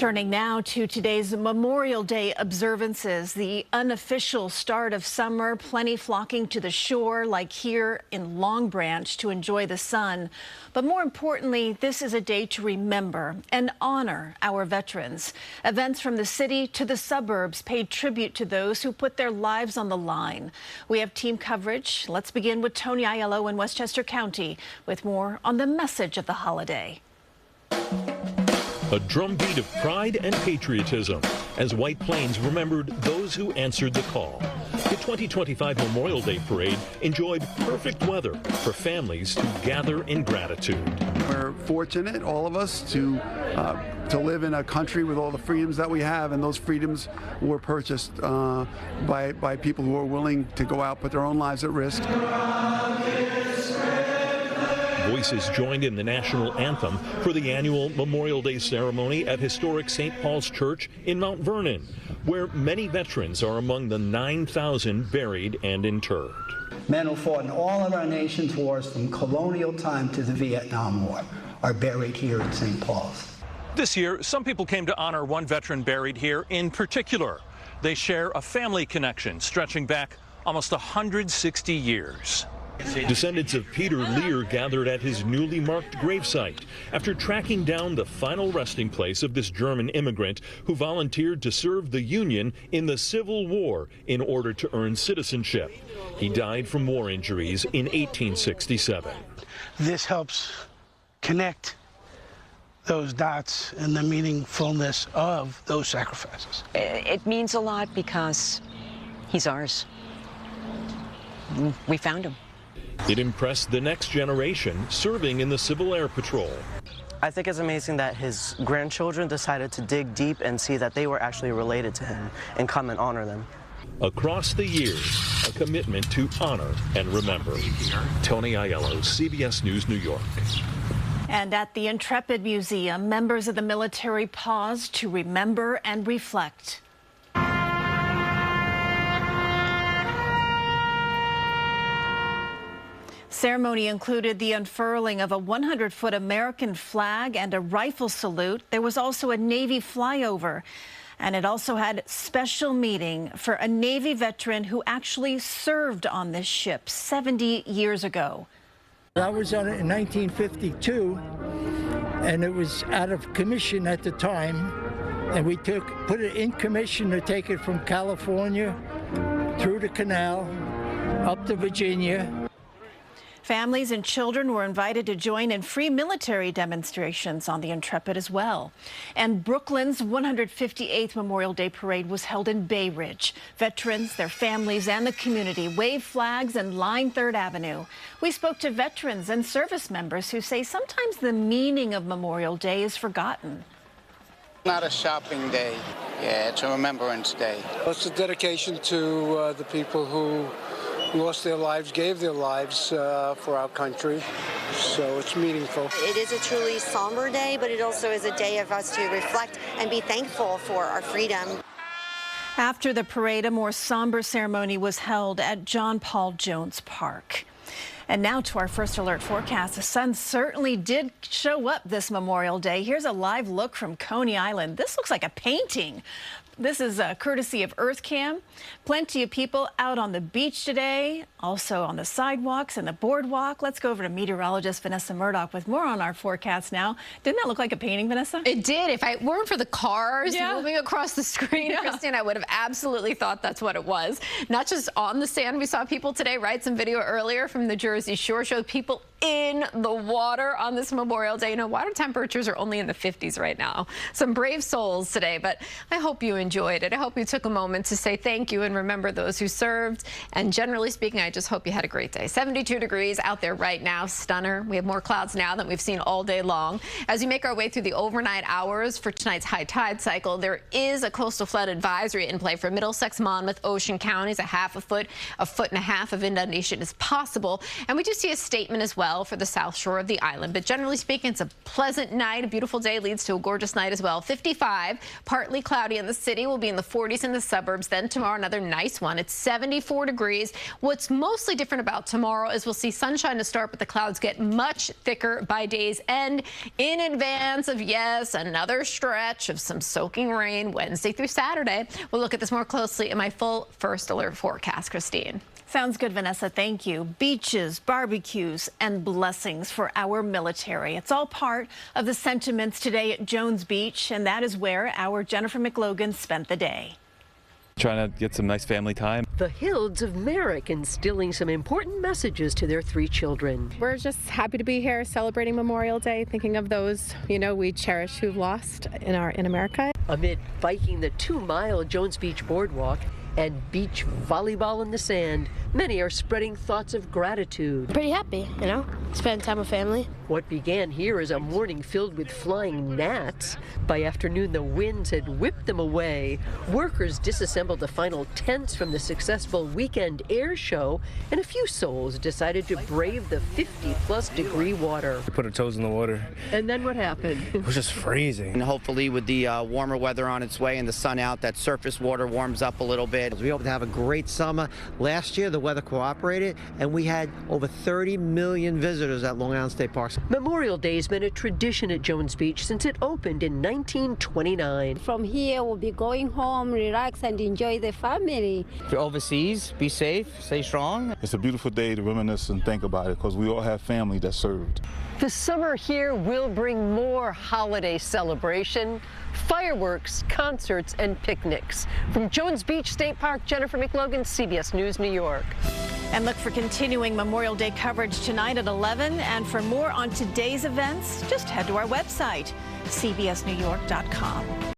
Turning now to today's Memorial Day observances, the unofficial start of summer, plenty flocking to the shore like here in Long Branch to enjoy the sun. But more importantly, this is a day to remember and honor our veterans. Events from the city to the suburbs paid tribute to those who put their lives on the line. We have team coverage. Let's begin with Tony Aiello in Westchester County with more on the message of the holiday. A drumbeat of pride and patriotism as White Plains remembered those who answered the call. The 2025 Memorial Day Parade enjoyed perfect weather for families to gather in gratitude. We're fortunate, all of us, to live in a country with all the freedoms that we have, and those freedoms were purchased by people who are willing to go out, put their own lives at risk. Voices joined in the national anthem for the annual Memorial Day ceremony at historic St. Paul's Church in Mount Vernon, where many veterans are among the 9,000 buried and interred. Men who fought in all of our nation's wars from colonial time to the Vietnam War are buried here at St. Paul's. This year, some people came to honor one veteran buried here in particular. They share a family connection stretching back almost 160 years. Descendants of Peter Lear gathered at his newly marked gravesite after tracking down the final resting place of this German immigrant who volunteered to serve the Union in the Civil War in order to earn citizenship. He died from war injuries in 1867. This helps connect those dots and the meaningfulness of those sacrifices. It means a lot because he's ours. We found him. It impressed the next generation serving in the Civil Air Patrol. I think it's amazing that his grandchildren decided to dig deep and see that they were actually related to him and come and honor them. Across the years, a commitment to honor and remember. Tony Aiello, CBS News, New York. And at the Intrepid Museum, members of the military paused to remember and reflect. Ceremony included the unfurling of a 100-foot American flag and a rifle salute. There was also a Navy flyover, and it also had special meeting for a Navy veteran who actually served on this ship 70 years ago. I was on it in 1952, and it was out of commission at the time, and we put it in commission to take it from California through the canal up to Virginia. Families and children were invited to join in free military demonstrations on the Intrepid as well. And Brooklyn's 158th Memorial Day Parade was held in Bay Ridge. Veterans, their families, and the community waved flags and lined 3rd Avenue. We spoke to veterans and service members who say sometimes the meaning of Memorial Day is forgotten. Not a shopping day. Yeah, it's a remembrance day. It's a dedication to the people who lost their lives, gave their lives for our country, so it's meaningful. It is a truly somber day, but it also is a day of us to reflect and be thankful for our freedom. After the parade, a more somber ceremony was held at John Paul Jones Park. And now to our first alert forecast. The sun certainly did show up this Memorial Day. Here's a live look from Coney Island. This looks like a painting. This is courtesy of EarthCam. Plenty of people out on the beach today, also on the sidewalks and the boardwalk. Let's go over to meteorologist Vanessa Murdoch with more on our forecast now. Didn't that look like a painting, Vanessa? It did. If it weren't for the cars moving across the screen, Christine, I would have absolutely thought that's what it was. Not just on the sand. We saw people today, right? Some video earlier from the Jersey Shore showed people in the water on this Memorial Day. You know, water temperatures are only in the 50s right now. Some brave souls today, but I hope you enjoyed it. I hope you took a moment to say thank you and remember those who served. And generally speaking, I just hope you had a great day. 72 degrees out there right now. Stunner. We have more clouds now than we've seen all day long. As we make our way through the overnight hours for tonight's high tide cycle, there is a coastal flood advisory in play for Middlesex, Monmouth, Ocean counties. A 1/2 foot, 1.5 feet of inundation is possible. And we do see a statement as well well for the south shore of the island. But generally speaking, it's a pleasant night. A beautiful day leads to a gorgeous night as well. 55, partly cloudy in the city. Will be in the 40s in the suburbs. Then tomorrow, another nice one. It's 74 degrees. What's mostly different about tomorrow is we'll see sunshine to start, but the clouds get much thicker by day's end in advance of, yes, another stretch of some soaking rain Wednesday through Saturday. We'll look at this more closely in my full first alert forecast. Christine. Sounds good, Vanessa. Thank you. Beaches, barbecues, and blessings for our military. It's all part of the sentiments today at Jones Beach, and that is where our Jennifer McLogan spent the day. Trying to get some nice family time. The Hilds of Merrick instilling some important messages to their 3 children. We're just happy to be here celebrating Memorial Day, thinking of those, we cherish who've lost in America. Amid biking the 2-mile Jones Beach boardwalk and beach volleyball in the sand, many are spreading thoughts of gratitude. Pretty happy, spend time with family. What began here as a morning filled with flying gnats, by afternoon the winds had whipped them away. Workers disassembled the final tents from the successful weekend air show, and a few souls decided to brave the 50-plus degree water. We put our toes in the water. And then what happened? It was just freezing. And hopefully with the warmer weather on its way and the sun out, that surface water warms up a little bit. We hope to have a great summer. Last year, the weather cooperated, and we had over 30 million visitors at Long Island State Park. Memorial Day has been a tradition at Jones Beach since it opened in 1929. From here, we'll be going home, relax, and enjoy the family. If you're overseas, be safe, stay strong. It's a beautiful day to reminisce and think about it because we all have family that served. The summer here will bring more holiday celebration, fireworks, concerts, and picnics. From Jones Beach State Park, Jennifer McLogan, CBS News, New York. And look for continuing Memorial Day coverage tonight at 11. And for more on today's events, just head to our website, cbsnewyork.com.